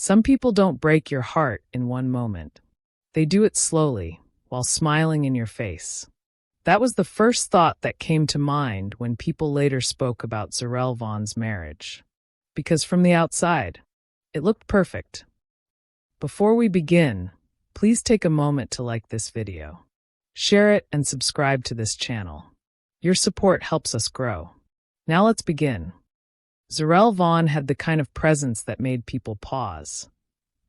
Some people don't break your heart in one moment. They do it slowly, while smiling in your face. That was the first thought that came to mind when people later spoke about Zarel Vaughn's marriage. Because from the outside, it looked perfect. Before we begin, please take a moment to like this video. Share it and subscribe to this channel. Your support helps us grow. Now let's begin. Zarel Vaughn had the kind of presence that made people pause.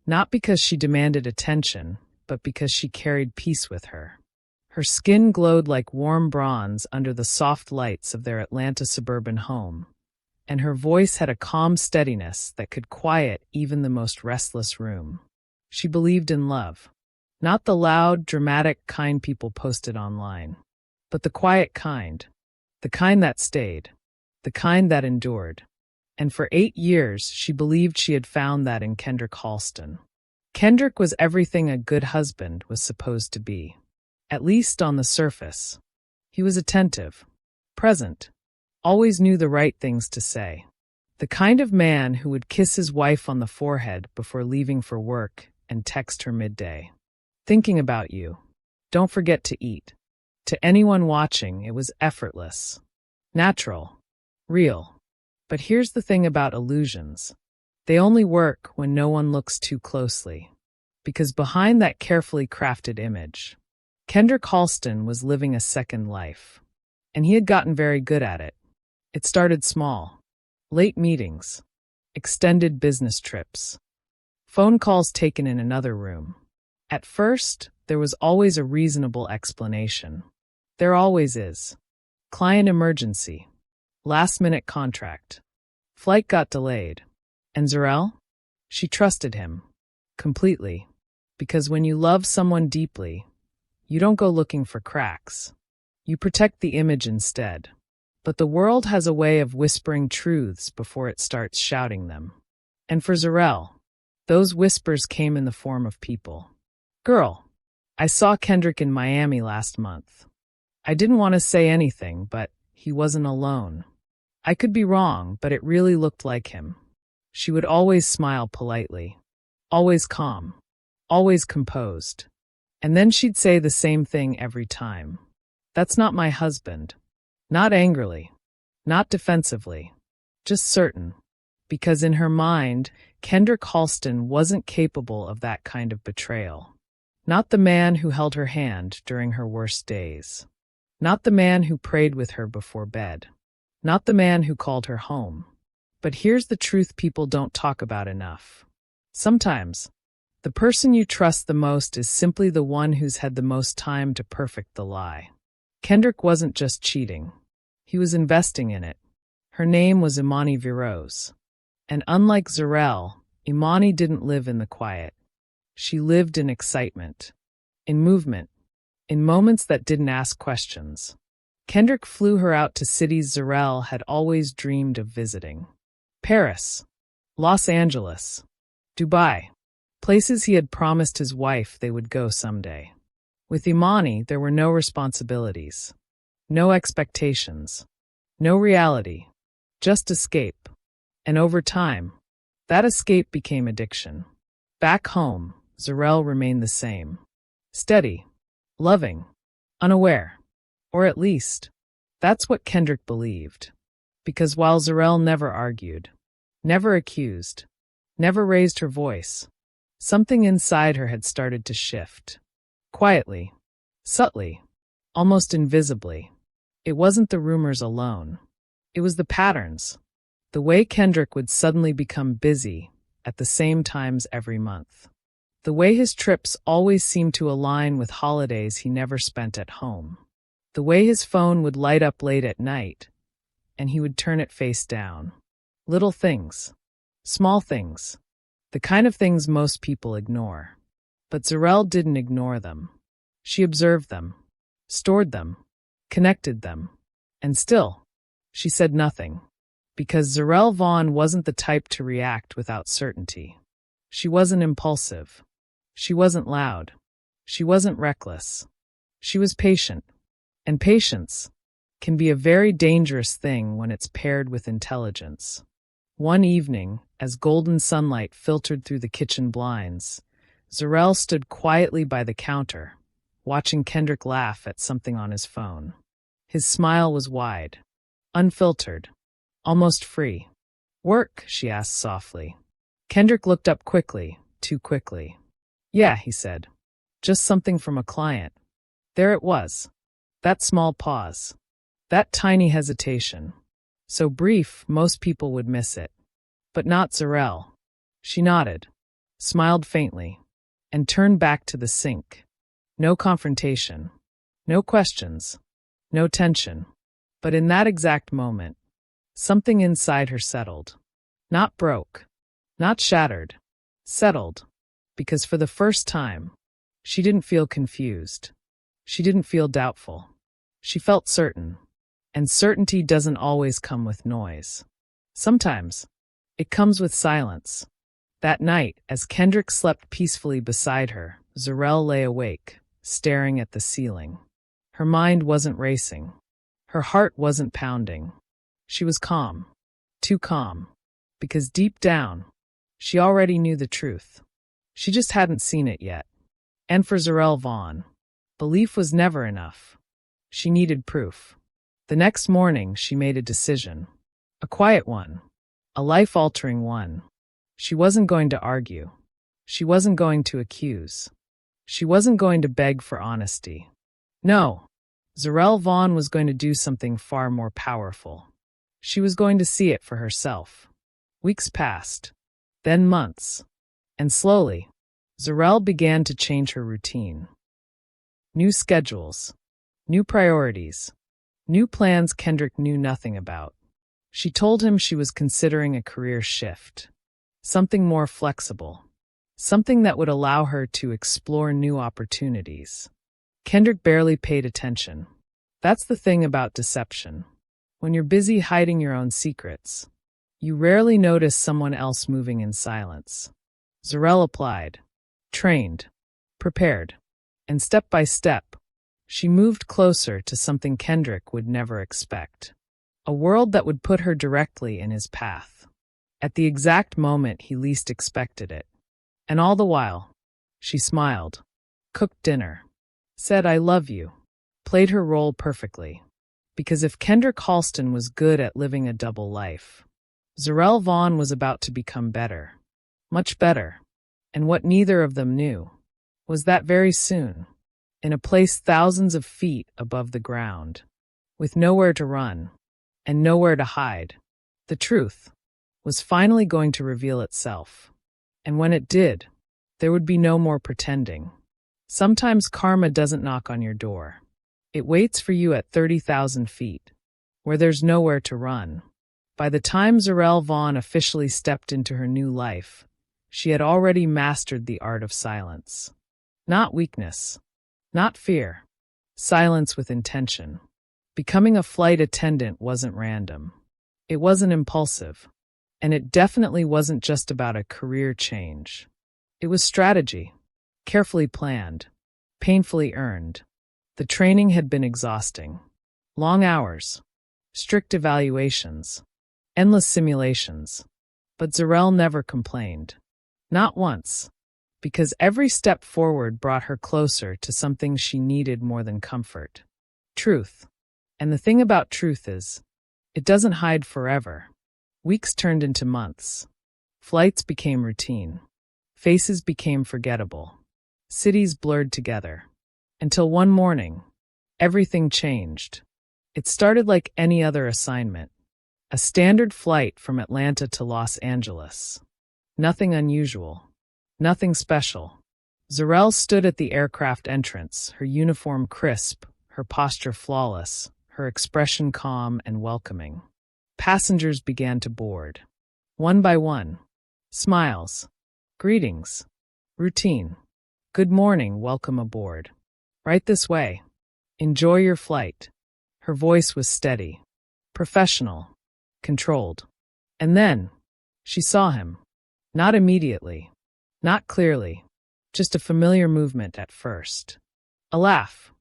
Not because she demanded attention, but because she carried peace with her. Her skin glowed like warm bronze under the soft lights of their Atlanta suburban home, and her voice had a calm steadiness that could quiet even the most restless room. She believed in love. Not the loud, dramatic kind people posted online, but the quiet kind. The kind that stayed. The kind that endured. And for 8 years, she believed she had found that in Kendrick Halston. Kendrick was everything a good husband was supposed to be, at least on the surface. He was attentive, present, always knew the right things to say. The kind of man who would kiss his wife on the forehead before leaving for work and text her midday. Thinking about you. Don't forget to eat. To anyone watching, it was effortless, natural, real. But here's the thing about illusions. They only work when no one looks too closely. Because behind that carefully crafted image, Kendrick Halston was living a second life. And he had gotten very good at it. It started small. Late meetings. Extended business trips. Phone calls taken in another room. At first, there was always a reasonable explanation. There always is. Client emergency. Last-minute contract. Flight got delayed. And Zarel? She trusted him. Completely. Because when you love someone deeply, you don't go looking for cracks. You protect the image instead. But the world has a way of whispering truths before it starts shouting them. And for Zarel, those whispers came in the form of people. Girl, I saw Kendrick in Miami last month. I didn't want to say anything, but he wasn't alone. I could be wrong, but it really looked like him. She would always smile politely, always calm, always composed. And then she'd say the same thing every time. That's not my husband. Not angrily, not defensively, just certain. Because in her mind, Kendrick Halston wasn't capable of that kind of betrayal. Not the man who held her hand during her worst days. Not the man who prayed with her before bed. Not the man who called her home. But here's the truth people don't talk about enough. Sometimes, the person you trust the most is simply the one who's had the most time to perfect the lie. Kendrick wasn't just cheating. He was investing in it. Her name was Imani Viroz. And unlike Zarel, Imani didn't live in the quiet. She lived in excitement, in movement, in moments that didn't ask questions. Kendrick flew her out to cities Zarel had always dreamed of visiting. Paris, Los Angeles, Dubai, places he had promised his wife they would go someday. With Imani, there were no responsibilities, no expectations, no reality, just escape. And over time, that escape became addiction. Back home, Zarel remained the same. Steady, loving, unaware. Or at least, that's what Kendrick believed. Because while Zarel never argued, never accused, never raised her voice, something inside her had started to shift. Quietly, subtly, almost invisibly. It wasn't the rumors alone. It was the patterns. The way Kendrick would suddenly become busy at the same times every month. The way his trips always seemed to align with holidays he never spent at home. The way his phone would light up late at night, and he would turn it face down. Little things. Small things. The kind of things most people ignore. But Zarel didn't ignore them. She observed them, stored them, connected them. And still, she said nothing. Because Zarel Vaughn wasn't the type to react without certainty. She wasn't impulsive. She wasn't loud. She wasn't reckless. She was patient. And patience can be a very dangerous thing when it's paired with intelligence. One evening, as golden sunlight filtered through the kitchen blinds, Zarel stood quietly by the counter, watching Kendrick laugh at something on his phone. His smile was wide, unfiltered, almost free. "Work?" she asked softly. Kendrick looked up quickly, too quickly. "Yeah," he said. "Just something from a client." There it was. That small pause. That tiny hesitation. So brief, most people would miss it. But not Zarel. She nodded, smiled faintly, and turned back to the sink. No confrontation. No questions. No tension. But in that exact moment, something inside her settled. Not broke. Not shattered. Settled. Because for the first time, she didn't feel confused. She didn't feel doubtful. She felt certain. And certainty doesn't always come with noise. Sometimes, it comes with silence. That night, as Kendrick slept peacefully beside her, Zarel lay awake, staring at the ceiling. Her mind wasn't racing. Her heart wasn't pounding. She was calm. Too calm. Because deep down, she already knew the truth. She just hadn't seen it yet. And for Zarel Vaughn, belief was never enough. She needed proof. The next morning, she made a decision. A quiet one. A life-altering one. She wasn't going to argue. She wasn't going to accuse. She wasn't going to beg for honesty. No. Zarel Vaughn was going to do something far more powerful. She was going to see it for herself. Weeks passed. Then months. And slowly, Zarel began to change her routine. New schedules. New priorities. New plans Kendrick knew nothing about. She told him she was considering a career shift. Something more flexible. Something that would allow her to explore new opportunities. Kendrick barely paid attention. That's the thing about deception. When you're busy hiding your own secrets, you rarely notice someone else moving in silence. Zarel applied, trained, prepared, and step by step, she moved closer to something Kendrick would never expect. A world that would put her directly in his path. At the exact moment he least expected it. And all the while, she smiled, cooked dinner, said "I love you," played her role perfectly. Because if Kendrick Halston was good at living a double life, Zarel Vaughn was about to become better. Much better. And what neither of them knew was that very soon, in a place thousands of feet above the ground, with nowhere to run and nowhere to hide, the truth was finally going to reveal itself. And when it did, there would be no more pretending. Sometimes karma doesn't knock on your door. It waits for you at 30,000 feet, where there's nowhere to run. By the time Zarel Vaughn officially stepped into her new life, she had already mastered the art of silence. Not weakness. Not fear. Silence with intention. Becoming a flight attendant wasn't random. It wasn't impulsive. And it definitely wasn't just about a career change. It was strategy. Carefully planned. Painfully earned. The training had been exhausting. Long hours. Strict evaluations. Endless simulations. But Zarel never complained. Not once. Because every step forward brought her closer to something she needed more than comfort. Truth. And the thing about truth is, it doesn't hide forever. Weeks turned into months. Flights became routine. Faces became forgettable. Cities blurred together. Until one morning, everything changed. It started like any other assignment. A standard flight from Atlanta to Los Angeles. Nothing unusual. Nothing special. Zarel stood at the aircraft entrance, her uniform crisp, her posture flawless, her expression calm and welcoming. Passengers began to board. One by one. Smiles. Greetings. Routine. Good morning, welcome aboard. Right this way. Enjoy your flight. Her voice was steady. Professional. Controlled. And then, she saw him. Not immediately. Not clearly. Just a familiar movement at first. A laugh.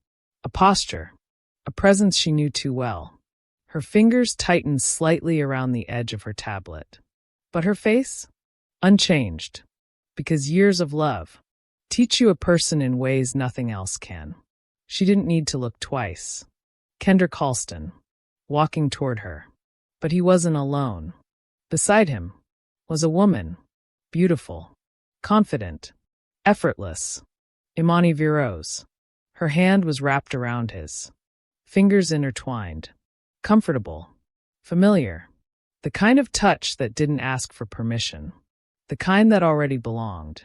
A posture. A presence she knew too well. Her fingers tightened slightly around the edge of her tablet. But her face? Unchanged. Because years of love teach you a person in ways nothing else can. She didn't need to look twice. Kendrick Halston, walking toward her. But he wasn't alone. Beside him was a woman, beautiful, confident, effortless. Imani Viroz. Her hand was wrapped around his, fingers intertwined. Comfortable, familiar. The kind of touch that didn't ask for permission. The kind that already belonged.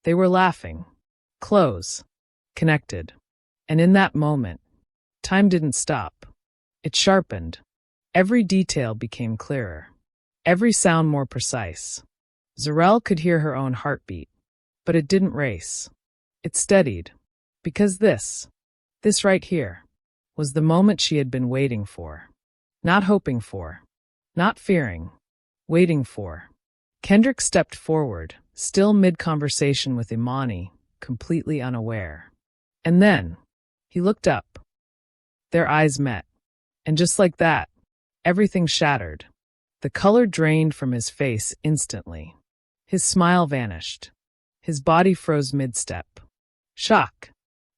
They were laughing, close, connected. And in that moment, time didn't stop. It sharpened. Every detail became clearer. Every sound more precise. Zarel could hear her own heartbeat, but it didn't race. It steadied. Because this right here, was the moment she had been waiting for. Not hoping for. Not fearing. Waiting for. Kendrick stepped forward, still mid-conversation with Imani, completely unaware. And then, he looked up. Their eyes met. And just like that, everything shattered. The color drained from his face instantly. His smile vanished. His body froze mid-step. Shock.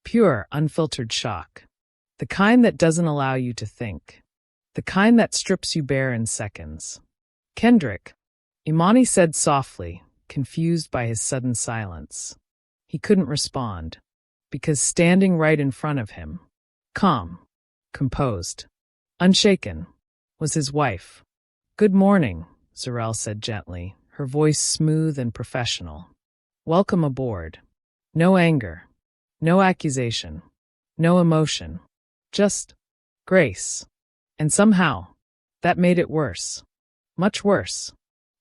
Pure, unfiltered shock. The kind that doesn't allow you to think. The kind that strips you bare in seconds. Kendrick, Imani said softly, confused by his sudden silence. He couldn't respond, because standing right in front of him, calm, composed, unshaken, was his wife. "Good morning," Zarel said gently, her voice smooth and professional. "Welcome aboard. No anger, no accusation, no emotion, just grace." And somehow, that made it worse. Much worse.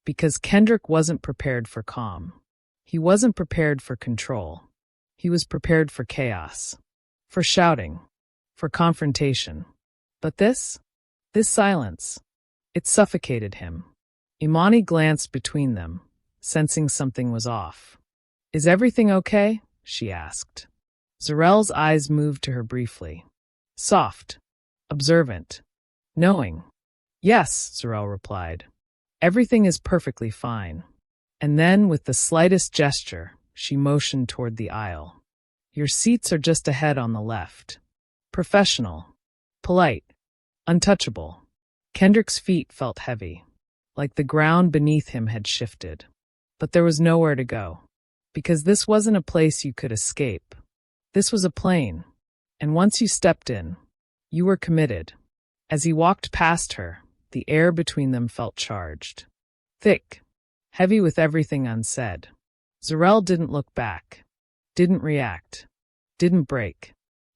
Because Kendrick wasn't prepared for calm. He wasn't prepared for control. He was prepared for chaos. For shouting. For confrontation. But this silence, it suffocated him. Imani glanced between them, sensing something was off. "Is everything okay?" she asked. Zarel's eyes moved to her briefly. Soft. Observant. Knowing. "Yes," Zarel replied. "Everything is perfectly fine." And then, with the slightest gesture, she motioned toward the aisle. "Your seats are just ahead on the left." Professional. Polite. Untouchable. Kendrick's feet felt heavy, like the ground beneath him had shifted. But there was nowhere to go. Because this wasn't a place you could escape. This was a plane. And once you stepped in, you were committed. As he walked past her, the air between them felt charged. Thick. Heavy with everything unsaid. Zarel didn't look back. Didn't react. Didn't break.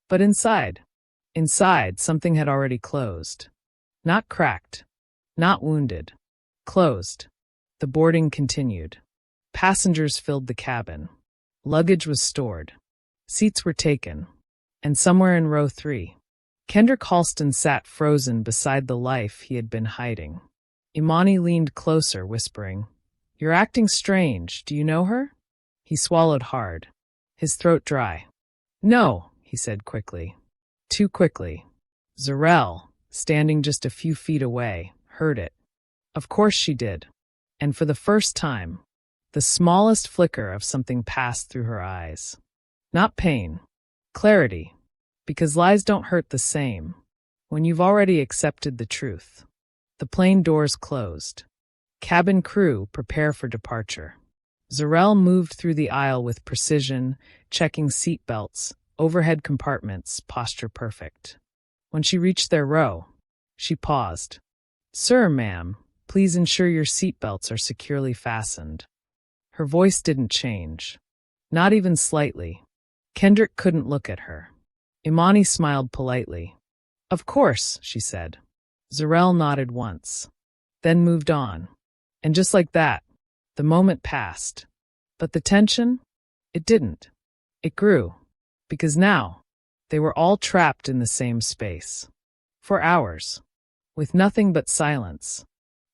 But inside, something had already closed. Not cracked. Not wounded. Closed. The boarding continued. Passengers filled the cabin. Luggage was stored. Seats were taken. And somewhere in row 3, Kendrick Halston sat frozen beside the life he had been hiding. Imani leaned closer, whispering, "You're acting strange. Do you know her?" He swallowed hard, his throat dry. "No," he said quickly. Too quickly. Zarel, standing just a few feet away, heard it. Of course she did. And for the first time, the smallest flicker of something passed through her eyes. Not pain. Clarity. Because lies don't hurt the same when you've already accepted the truth. The plane doors closed. Cabin crew prepare for departure. Zarel moved through the aisle with precision, checking seat belts, overhead compartments, posture perfect. When she reached their row, she paused. "Sir, ma'am, please ensure your seat belts are securely fastened." Her voice didn't change. Not even slightly. Kendrick couldn't look at her. Imani smiled politely. "Of course," she said. Zarel nodded once. Then moved on. And just like that, the moment passed. But the tension? It didn't. It grew. Because now, they were all trapped in the same space. For hours. With nothing but silence.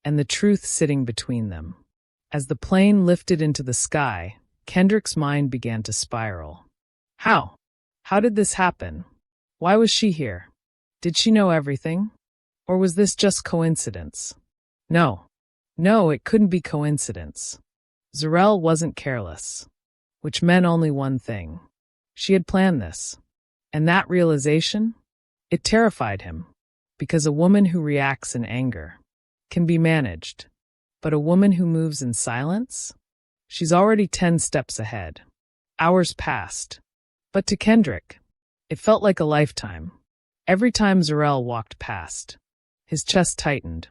And the truth sitting between them. As the plane lifted into the sky, Kendrick's mind began to spiral. How? How did this happen? Why was she here? Did she know everything? Or was this just coincidence? No. No, it couldn't be coincidence. Zarel wasn't careless, which meant only one thing. She had planned this. And that realization? It terrified him, because a woman who reacts in anger can be managed, but a woman who moves in silence? She's already 10 steps ahead. Hours passed, but to Kendrick, it felt like a lifetime. Every time Zarel walked past, his chest tightened.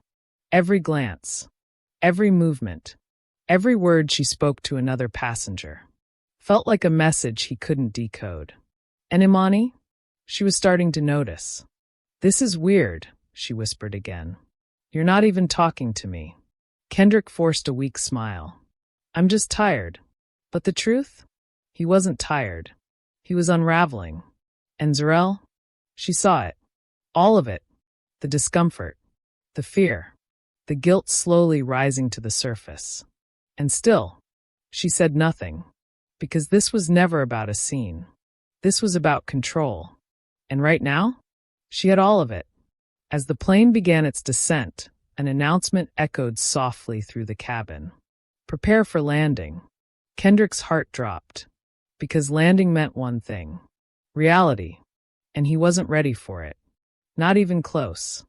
Every glance, every movement, every word she spoke to another passenger felt like a message he couldn't decode. And Imani? She was starting to notice. This is weird, she whispered again. You're not even talking to me. Kendrick forced a weak smile. I'm just tired. But the truth? He wasn't tired. He was unraveling. And Zarel? She saw it. All of it. The discomfort. The fear. The guilt slowly rising to the surface. And still, she said nothing. Because this was never about a scene. This was about control. And right now, she had all of it. As the plane began its descent, an announcement echoed softly through the cabin. Prepare for landing. Kendrick's heart dropped. Because landing meant one thing. Reality. And he wasn't ready for it. Not even close.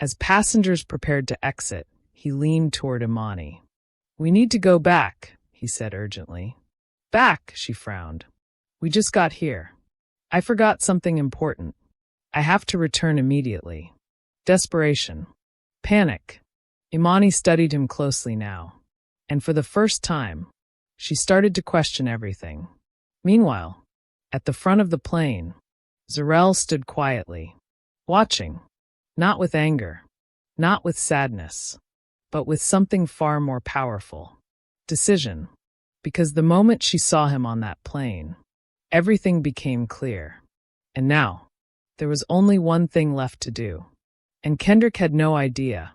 As passengers prepared to exit, he leaned toward Imani. We need to go back, he said urgently. Back, she frowned. We just got here. I forgot something important. I have to return immediately. Desperation. Panic. Imani studied him closely now. And for the first time, she started to question everything. Meanwhile, at the front of the plane, Zarel stood quietly, watching, not with anger, not with sadness, but with something far more powerful. Decision. Because the moment she saw him on that plane, everything became clear. And now, there was only one thing left to do. And Kendrick had no idea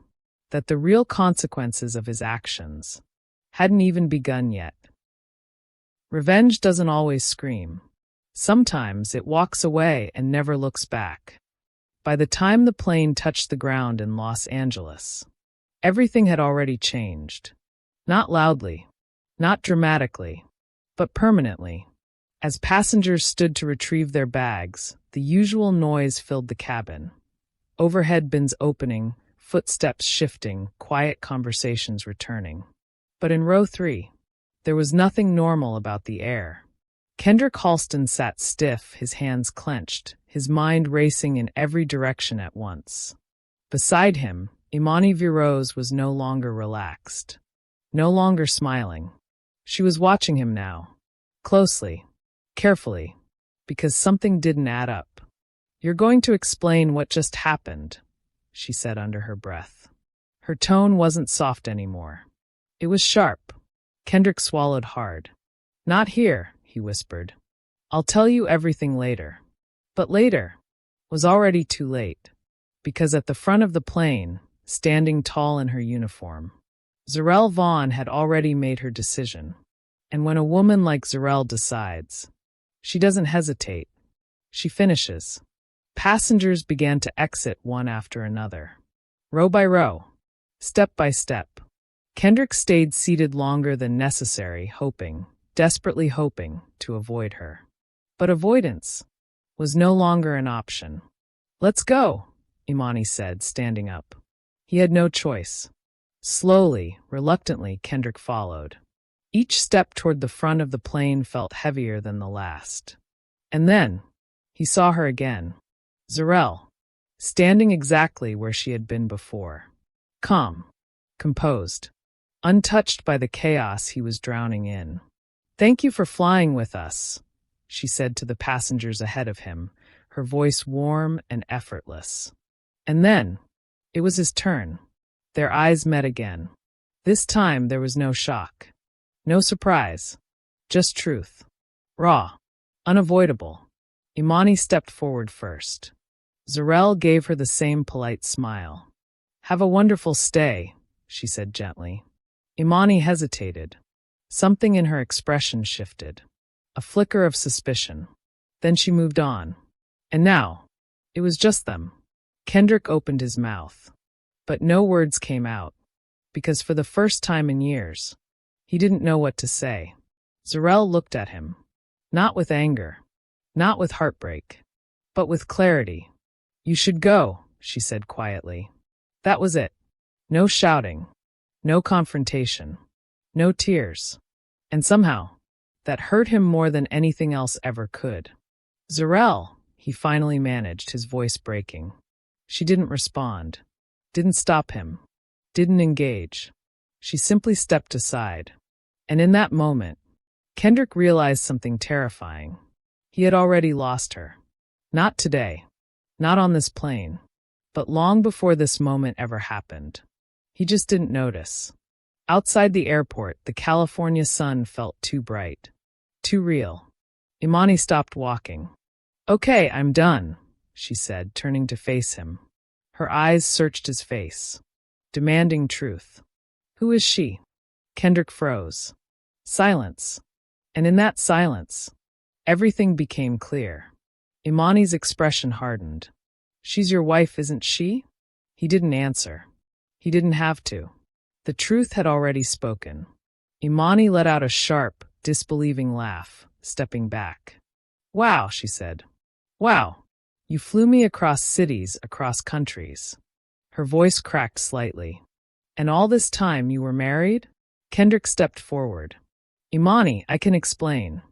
that the real consequences of his actions hadn't even begun yet. Revenge doesn't always scream. Sometimes it walks away and never looks back. By the time the plane touched the ground in Los Angeles, everything had already changed. Not loudly, not dramatically, but permanently. As passengers stood to retrieve their bags, the usual noise filled the cabin. Overhead bins opening, footsteps shifting, quiet conversations returning. But in row 3, there was nothing normal about the air. Kendrick Halston sat stiff, his hands clenched, his mind racing in every direction at once. Beside him, Imani Viroz was no longer relaxed, no longer smiling. She was watching him now, closely, carefully, because something didn't add up. You're going to explain what just happened, she said under her breath. Her tone wasn't soft anymore. It was sharp. Kendrick swallowed hard. Not here, he whispered. I'll tell you everything later. But later was already too late, because at the front of the plane, standing tall in her uniform, Zarel Vaughn had already made her decision. And when a woman like Zarel decides, she doesn't hesitate. She finishes. Passengers began to exit one after another, row by row, step by step. Kendrick stayed seated longer than necessary, hoping, desperately hoping, to avoid her. But avoidance was no longer an option. Let's go, Imani said, standing up. He had no choice. Slowly, reluctantly, Kendrick followed. Each step toward the front of the plane felt heavier than the last. And then, he saw her again. Zarel, standing exactly where she had been before. Calm, composed, untouched by the chaos he was drowning in. Thank you for flying with us, she said to the passengers ahead of him, her voice warm and effortless. And then, it was his turn. Their eyes met again. This time there was no shock. No surprise. Just truth. Raw. Unavoidable. Imani stepped forward first. Zarel gave her the same polite smile. Have a wonderful stay, she said gently. Imani hesitated. Something in her expression shifted. A flicker of suspicion. Then she moved on. And now, it was just them. Kendrick opened his mouth. But no words came out. because for the first time in years, he didn't know what to say. Zarel looked at him, not with anger, not with heartbreak, but with clarity. "You should go," she said quietly. That was it. No shouting, no confrontation, no tears. And somehow, that hurt him more than anything else ever could. "Zarel," he finally managed, his voice breaking. She didn't respond, didn't stop him, didn't engage. She simply stepped aside. And in that moment, Kendrick realized something terrifying. He had already lost her. Not today, not on this plane, but long before this moment ever happened. He just didn't notice. Outside the airport, the California sun felt too bright, too real. Imani stopped walking. "Okay, I'm done," she said, turning to face him. Her eyes searched his face, demanding truth. "Who is she?" Kendrick froze. Silence. And in that silence, everything became clear. Imani's expression hardened. "She's your wife, isn't she?" He didn't answer. He didn't have to. The truth had already spoken. Imani let out a sharp, disbelieving laugh, stepping back. "Wow," she said. "Wow. You flew me across cities, across countries." Her voice cracked slightly. "And all this time you were married?" Kendrick stepped forward. "Imani, I can explain."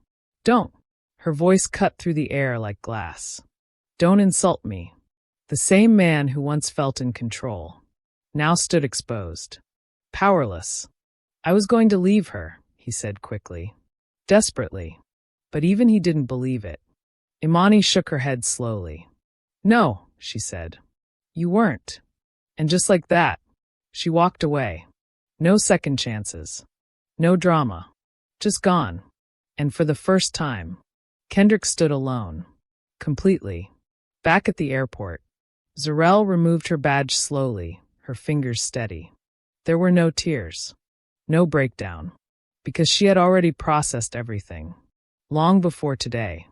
"Don't." Her voice cut through the air like glass. "Don't insult me." The same man who once felt in control now stood exposed, powerless. "I was going to leave her," he said quickly, desperately. But even he didn't believe it. Imani shook her head slowly. "No," she said. "You weren't." And just like that, she walked away. No second chances. No drama. Just gone. And for the first time, Kendrick stood alone. Completely. Back at the airport, Zarel removed her badge slowly, her fingers steady. There were no tears. No breakdown. Because she had already processed everything. Long before today.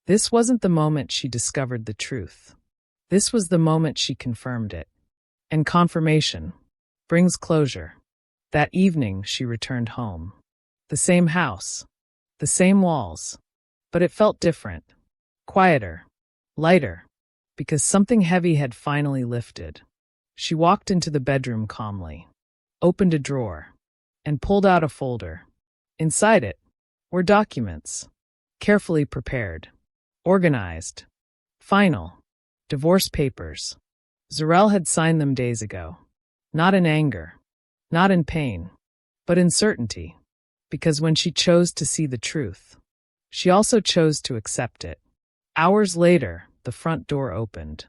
This wasn't the moment she discovered the truth. This was the moment she confirmed it. And confirmation brings closure. That evening she returned home. The same house. The same walls. But it felt different. Quieter. Lighter. Because something heavy had finally lifted. She walked into the bedroom calmly. Opened a drawer. And pulled out a folder. Inside it were documents. Carefully prepared. Organized. Final. Divorce papers. Zarel had signed them days ago. Not in anger. Not in pain. But in certainty. Because when she chose to see the truth, she also chose to accept it. Hours later, the front door opened.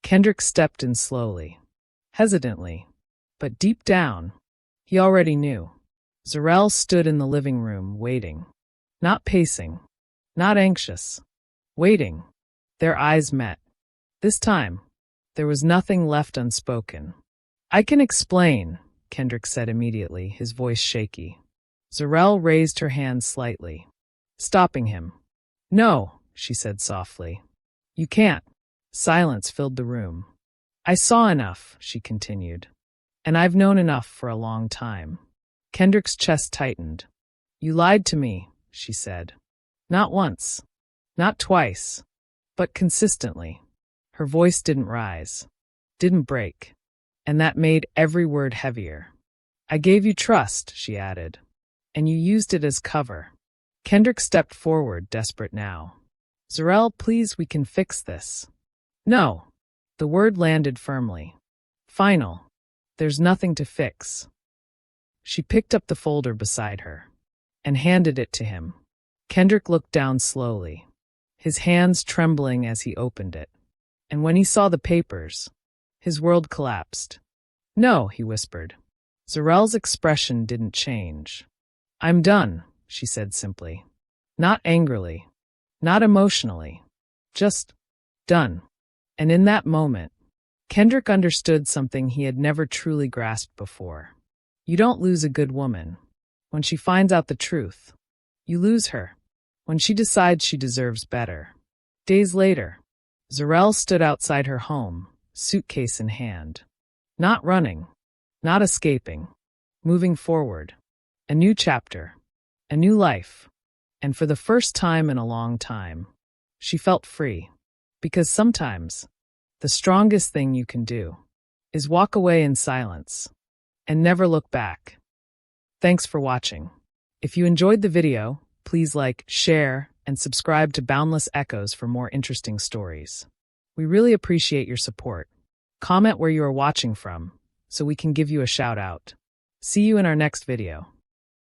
Kendrick stepped in slowly. Hesitantly. But deep down, he already knew. Zarel stood in the living room, waiting. Not pacing. Not anxious. Waiting. Their eyes met. This time, there was nothing left unspoken. "I can explain," Kendrick said immediately, his voice shaky. Zarel raised her hand slightly, stopping him. "No," she said softly. "You can't." Silence filled the room. "I saw enough," she continued. "And I've known enough for a long time." Kendrick's chest tightened. "You lied to me," she said. "Not once. Not twice. But consistently." Her voice didn't rise. Didn't break. And that made every word heavier. "I gave you trust," she added. "And you used it as cover." Kendrick stepped forward, desperate now. "Zarel, please, we can fix this." "No." The word landed firmly. "Final. There's nothing to fix." She picked up the folder beside her and handed it to him. Kendrick looked down slowly, his hands trembling as he opened it. And when he saw the papers, his world collapsed. "No," he whispered. Zarel's expression didn't change. "I'm done," she said simply. Not angrily, not emotionally, just done. And in that moment, Kendrick understood something he had never truly grasped before. You don't lose a good woman when she finds out the truth. You lose her when she decides she deserves better. Days later, Zarel stood outside her home, suitcase in hand. Not running, not escaping, moving forward. A new chapter, a new life. And for the first time in a long time, she felt free. Because sometimes, the strongest thing you can do is walk away in silence and never look back. Thanks for watching. If you enjoyed the video, please like, share, and subscribe to Boundless Echoes for more interesting stories. We really appreciate your support. Comment where you are watching from, so we can give you a shout out. See you in our next video.